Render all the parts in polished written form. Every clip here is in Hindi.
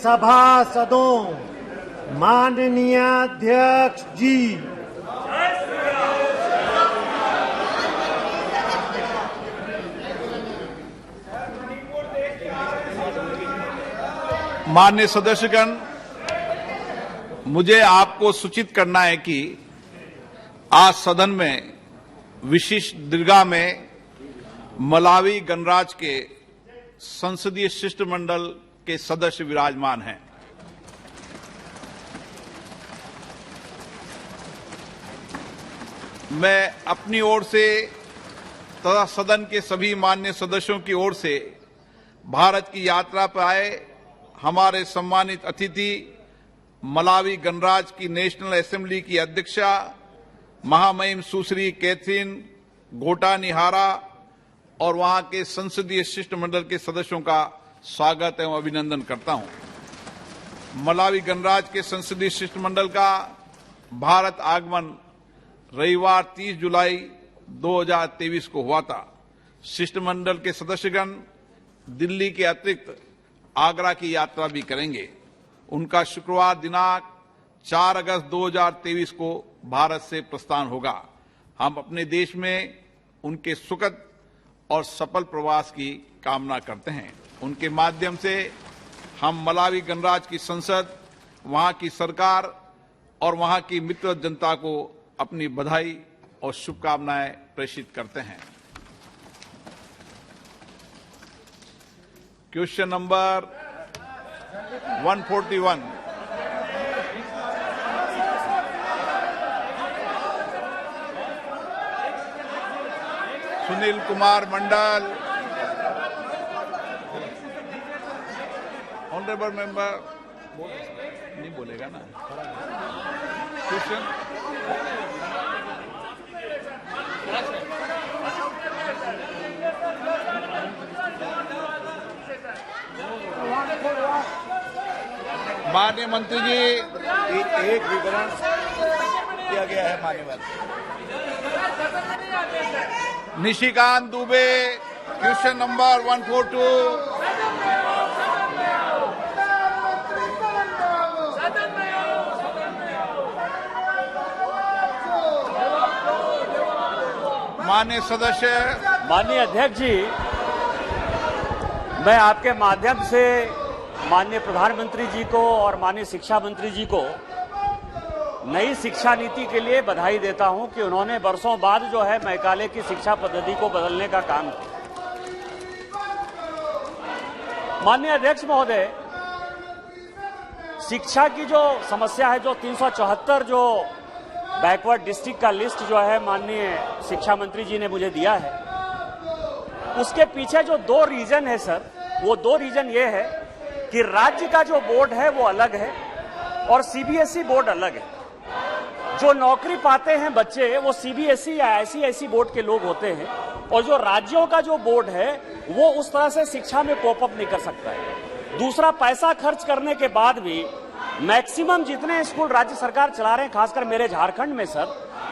सभासदों, माननीय अध्यक्ष जी, माननीय सदस्यगण, मुझे आपको सूचित करना है कि आज सदन में विशिष्ट दीर्घा में मलावी गणराज्य के संसदीय शिष्टमंडल के सदस्य विराजमान हैं। मैं अपनी ओर से तथा सदन के सभी माननीय सदस्यों की ओर से भारत की यात्रा पर आए हमारे सम्मानित अतिथि मलावी गणराज्य की नेशनल असेंबली की अध्यक्षा महामहिम सुश्री कैथरीन गोटानिहारा और वहां के संसदीय शिष्टमंडल के सदस्यों का स्वागत एवं अभिनंदन करता हूं। मलावी गणराज्य के संसदीय शिष्टमंडल का भारत आगमन रविवार 30 जुलाई 2023 को हुआ था। शिष्टमंडल के सदस्यगण दिल्ली के अतिरिक्त आगरा की यात्रा भी करेंगे। उनका शुक्रवार दिनांक 4 अगस्त 2023 को भारत से प्रस्थान होगा। हम अपने देश में उनके सुखद और सफल प्रवास की कामना करते हैं। उनके माध्यम से हम मलावी गणराज्य की संसद, वहां की सरकार और वहां की मित्र जनता को अपनी बधाई और शुभकामनाएं प्रेषित करते हैं। Question number 141। Sunil Kumar Mandal, honourable member नहीं बोलेगा ना। क्वेश्चन माननीय मंत्री जी, एक विवरण किया गया है। मान्यवर निशिकांत दुबे, क्वेश्चन नंबर 142। माननीय सदस्य, माननीय अध्यक्ष जी, मैं आपके माध्यम से माननीय प्रधानमंत्री जी को और माननीय शिक्षा मंत्री जी को नई शिक्षा नीति के लिए बधाई देता हूं कि उन्होंने वर्षों बाद जो है मैकाले की शिक्षा पद्धति को बदलने का काम किया। माननीय अध्यक्ष महोदय, शिक्षा की जो समस्या है, जो 374 जो बैकवर्ड डिस्ट्रिक्ट का लिस्ट जो है माननीय शिक्षा मंत्री जी ने मुझे दिया है, उसके पीछे जो 2 रीजन है सर, वो 2 रीजन ये है कि राज्य का जो बोर्ड है वो अलग है और सीबीएसई बोर्ड अलग है। जो नौकरी पाते हैं बच्चे वो सीबीएसई या आईसीएसई बोर्ड के लोग होते हैं और जो राज्यों का जो बोर्ड है वो उस तरह से शिक्षा में कोप अप नहीं कर सकता है। दूसरा, पैसा खर्च करने के बाद भी मैक्सिमम जितने स्कूल राज्य सरकार चला रहे हैं, खासकर मेरे झारखंड में सर,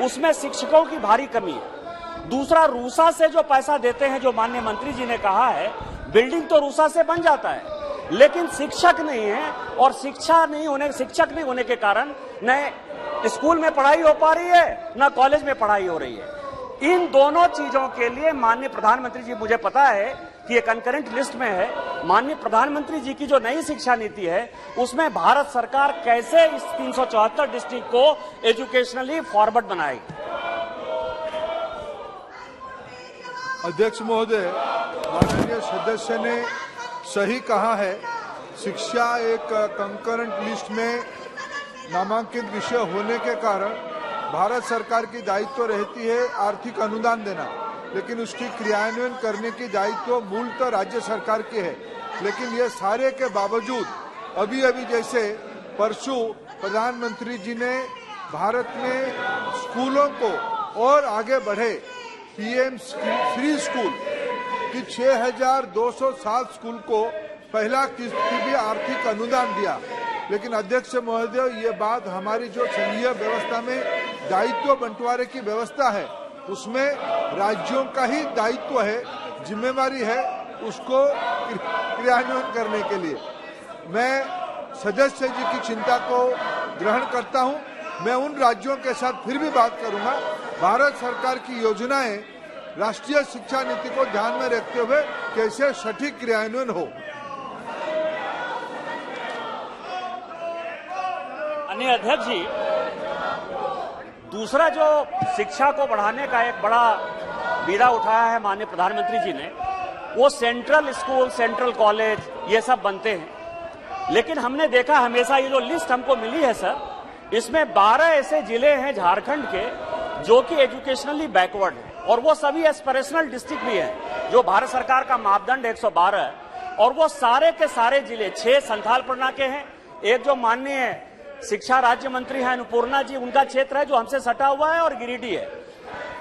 उसमें शिक्षकों की भारी कमी है। दूसरा, रूसा से जो पैसा देते हैं, जो माननीय मंत्री जी ने कहा है, बिल्डिंग तो रूसा से बन जाता है लेकिन शिक्षक नहीं है और शिक्षक नहीं होने के कारण न स्कूल में पढ़ाई हो पा रही है न कॉलेज में पढ़ाई हो रही है। इन दोनों चीजों के लिए माननीय प्रधानमंत्री जी, मुझे पता है कि ये कंकरेंट लिस्ट में है, माननीय प्रधानमंत्री जी की जो नई शिक्षा नीति है उसमें भारत सरकार कैसे इस 374 डिस्ट्रिक्ट को एजुकेशनली फॉरवर्ड बनाएगी। अध्यक्ष महोदय, माननीय सदस्य ने सही कहा है। शिक्षा एक कंकरेंट लिस्ट में नामांकित विषय होने के कारण भारत सरकार की दायित्व रहती है आर्थिक अनुदान देना, लेकिन उसकी क्रियान्वयन करने की दायित्व मूलतः राज्य सरकार की है। लेकिन ये सारे के बावजूद अभी जैसे परसों प्रधानमंत्री जी ने भारत में स्कूलों को और आगे बढ़े पीएम फ्री स्कूल की 6,207 स्कूल को पहला किस्त की भी आर्थिक अनुदान दिया। लेकिन अध्यक्ष महोदय, ये बात हमारी जो संघीय व्यवस्था में दायित्व बंटवारे की व्यवस्था है उसमें राज्यों का ही दायित्व है, जिम्मेवारी है उसको क्रियान्वयन करने के लिए। मैं सदस्य जी की चिंता को ग्रहण करता हूं। मैं उन राज्यों के साथ फिर भी बात करूंगा। भारत सरकार की योजनाएं राष्ट्रीय शिक्षा नीति को ध्यान में रखते हुए कैसे सटीक क्रियान्वयन हो। माननीय अध्यक्ष जी, दूसरा जो शिक्षा को बढ़ाने का एक बड़ा बीड़ा उठाया है माननीय प्रधानमंत्री जी ने, वो सेंट्रल स्कूल, सेंट्रल कॉलेज ये सब बनते हैं। लेकिन हमने देखा हमेशा ये जो लिस्ट हमको मिली है सर, इसमें 12 ऐसे जिले हैं झारखंड के जो कि एजुकेशनली बैकवर्ड है, और वो सभी एस्पिरेशनल डिस्ट्रिक्ट भी हैं जो भारत सरकार का मापदंड 112 है। और वो सारे के सारे जिले 6 संथाल परगना के हैं। एक जो माननीय शिक्षा राज्य मंत्री हैं अन्नपूर्णा जी, उनका क्षेत्र है जो हमसे सटा हुआ है, और गिरिडीह है।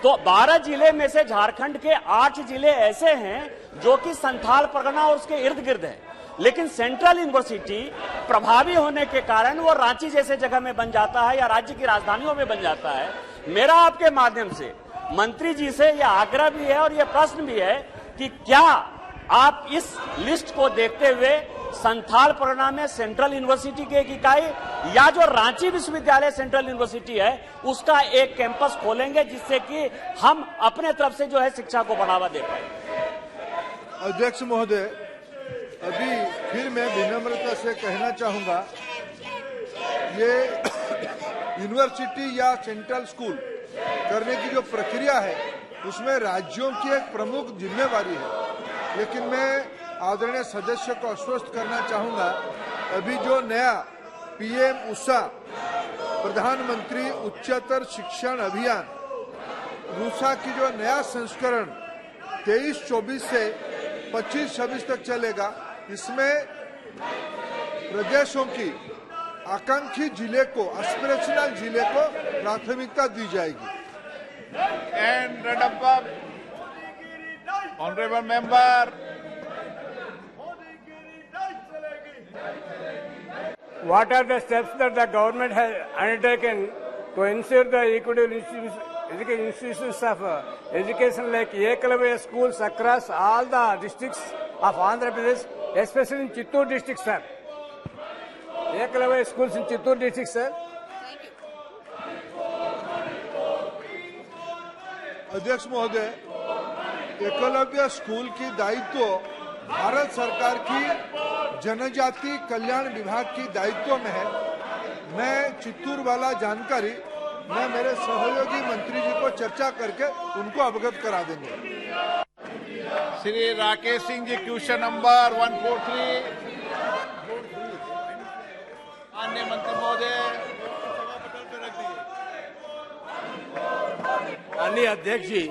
तो 12 जिले में से झारखंड के 8 जिले ऐसे हैं जो कि संथाल परगना और उसके इर्द गिर्द है। लेकिन सेंट्रल यूनिवर्सिटी प्रभावी होने के कारण वो रांची जैसे जगह में बन जाता है या राज्य की राजधानियों में बन जाता है। मेरा आपके माध्यम से मंत्री जी से यह आग्रह भी है और यह प्रश्न भी है कि क्या आप इस लिस्ट को देखते हुए संथाल परगना में सेंट्रल यूनिवर्सिटी की एक इकाई या जो रांची विश्वविद्यालय सेंट्रल यूनिवर्सिटी है उसका एक कैंपस खोलेंगे, जिससे कि हम अपने तरफ से जो है शिक्षा को बढ़ावा दे पाए। अध्यक्ष महोदय, अभी फिर मैं विनम्रता से कहना चाहूंगा, ये यूनिवर्सिटी या सेंट्रल स्कूल करने की जो प्रक्रिया है उसमें राज्यों की एक प्रमुख जिम्मेवारी है। लेकिन मैं आदरणीय सदस्य को आश्वस्त करना चाहूंगा, अभी जो नया पीएम उषा प्रधानमंत्री उच्चतर शिक्षण अभियान रूसा की जो नया संस्करण 23-24 से 25-26 तक चलेगा, इसमें प्रदेशों की आकांक्षी जिले को, एस्पिरेशनल जिले को प्राथमिकता दी जाएगी। And honourable member, what are the steps that the government has undertaken to ensure the equitable institutions of education like Eklavya schools across all the districts of Andhra Pradesh, especially in Chittoor district, sir? Eklavya schools in Chittoor district, sir. अध्यक्ष महोदय, एकलव्य स्कूल की दायित्व भारत सरकार की जनजाति कल्याण विभाग की दायित्व में है। मैं चित्तूर वाला जानकारी मैं मेरे सहयोगी मंत्री जी को चर्चा करके उनको अवगत करा देंगे। Shri Rakesh Singh ji, question number 143। माननीय मंत्री महोदय। माननीय अध्यक्ष जी,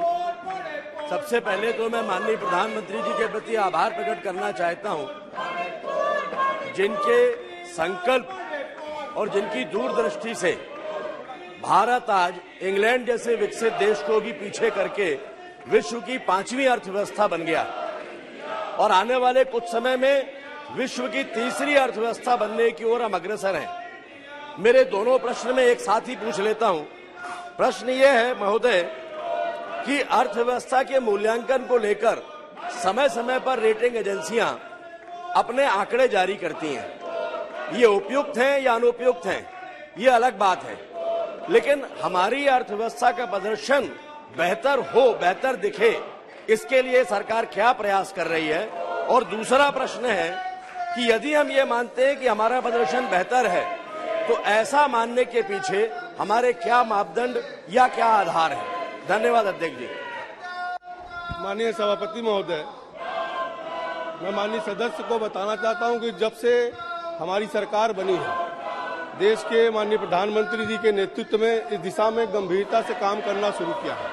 सबसे पहले तो मैं माननीय प्रधानमंत्री जी के प्रति आभार प्रकट करना चाहता हूं, जिनके संकल्प और जिनकी दूरदृष्टि से भारत आज इंग्लैंड जैसे विकसित देश को भी पीछे करके विश्व की 5वीं अर्थव्यवस्था बन गया और आने वाले कुछ समय में विश्व की 3री अर्थव्यवस्था बनने की ओर हम अग्रसर हैं। मेरे दोनों प्रश्न में एक साथ ही पूछ लेता हूं। प्रश्न यह है महोदय कि अर्थव्यवस्था के मूल्यांकन को लेकर समय समय पर रेटिंग एजेंसियां अपने आंकड़े जारी करती हैं। ये उपयुक्त हैं या अनुपयुक्त हैं, ये अलग बात है, लेकिन हमारी अर्थव्यवस्था का प्रदर्शन बेहतर हो, बेहतर दिखे, इसके लिए सरकार क्या प्रयास कर रही है? और दूसरा प्रश्न है कि यदि हम ये मानते हैं कि हमारा प्रदर्शन बेहतर है, तो ऐसा मानने के पीछे हमारे क्या मापदंड या क्या आधार है? धन्यवाद अध्यक्ष जी। माननीय सभापति महोदय, मैं माननीय सदस्य को बताना चाहता हूं कि जब से हमारी सरकार बनी है, देश के माननीय प्रधानमंत्री जी के नेतृत्व में इस दिशा में गंभीरता से काम करना शुरू किया है।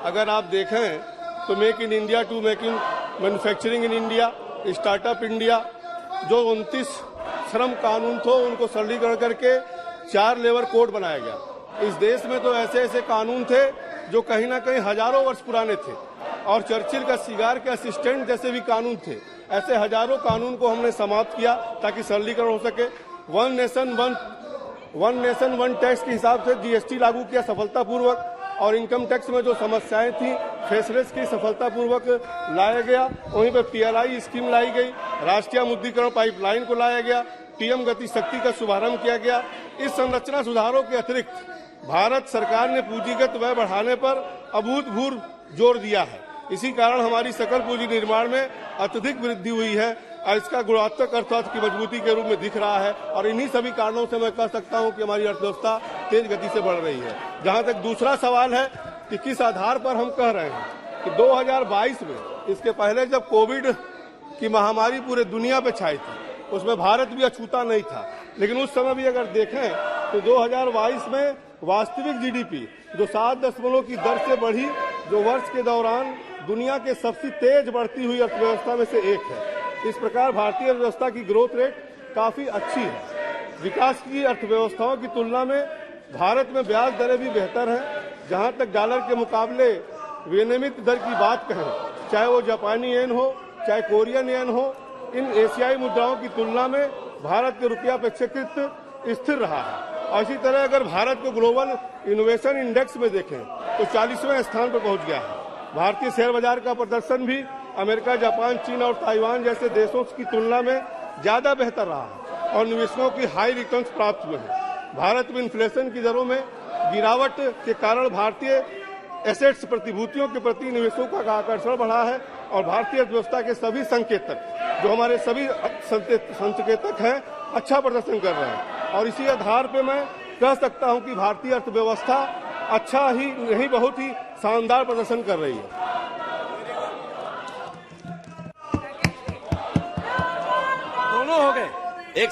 अगर आप देखें तो make in India to make in manufacturing in India, startup India, जो 29 श्रम कानून थे उनको सरलीकरण करके 4 लेबर कोड बनाया गया। इस देश में तो ऐसे ऐसे कानून थे जो कहीं ना कहीं हजारों वर्ष पुराने थे और चर्चिल का सिगार के असिस्टेंट जैसे भी कानून थे। ऐसे हजारों कानून को हमने समाप्त किया ताकि सरलीकरण हो सके। वन नेशन वन टैक्स के हिसाब से जीएसटी लागू किया सफलतापूर्वक, और इनकम टैक्स में जो समस्याएं थी फेसलेस की सफलतापूर्वक लाया गया। वहीं पर पीएलआई स्कीम लाई गई, राष्ट्रीय मुद्रीकरण पाइपलाइन को लाया गया, टीएम गति शक्ति का शुभारंभ किया गया। इस संरचना सुधारों के अतिरिक्त भारत सरकार ने पूंजीगत व्यय बढ़ाने पर अभूतपूर्व जोर दिया है। इसी कारण हमारी सकल पूंजी निर्माण में अत्यधिक वृद्धि हुई है और इसका गुणात्मक अर्थव्यवस्था की मजबूती के रूप में दिख रहा है। और इन्हीं सभी कारणों से मैं कह सकता हूं कि हमारी अर्थव्यवस्था तेज गति से बढ़ रही है। जहां तक दूसरा सवाल है कि किस आधार पर हम कह रहे हैं कि 2022 में, इसके पहले जब कोविड की महामारी पूरे दुनिया पे छाई थी, उसमें भारत भी अछूता नहीं था, लेकिन उस समय भी अगर देखें तो 2022 में वास्तविक जीडीपी जो 7 की दर से बढ़ी, जो वर्ष के दौरान दुनिया के सबसे तेज बढ़ती हुई अर्थव्यवस्था में से एक है। इस प्रकार भारतीय अर्थव्यवस्था की ग्रोथ रेट काफी अच्छी है। विकास की अर्थव्यवस्थाओं की तुलना में भारत में ब्याज दरें भी बेहतर हैं। जहां तक डॉलर के मुकाबले विनिमय दर की बात कहें, चाहे वो जापानी येन हो, चाहे कोरियन येन हो, इन एशियाई मुद्राओं की तुलना में भारत के रुपया अपेक्षाकृत स्थिर रहा है। और इसी तरह अगर भारत को ग्लोबल इनोवेशन इंडेक्स में देखें तो 40वें स्थान पर पहुंच गया है। भारतीय शेयर बाजार का प्रदर्शन भी अमेरिका, जापान, चीन और ताइवान जैसे देशों की तुलना में ज्यादा बेहतर रहा है और निवेशकों की हाई रिटर्न्स प्राप्त हुए हैं। भारत में इन्फ्लेशन की दरों में गिरावट के कारण भारतीय एसेट्स प्रतिभूतियों के प्रति निवेशों का आकर्षण बढ़ा है और भारतीय अर्थव्यवस्था के सभी संकेतक, जो हमारे सभी संकेतक हैं, अच्छा प्रदर्शन कर रहे हैं। और इसी आधार पे मैं कह सकता हूं कि भारतीय अर्थव्यवस्था अच्छा ही नहीं, बहुत ही शानदार प्रदर्शन कर रही है। दोनों हो गए एक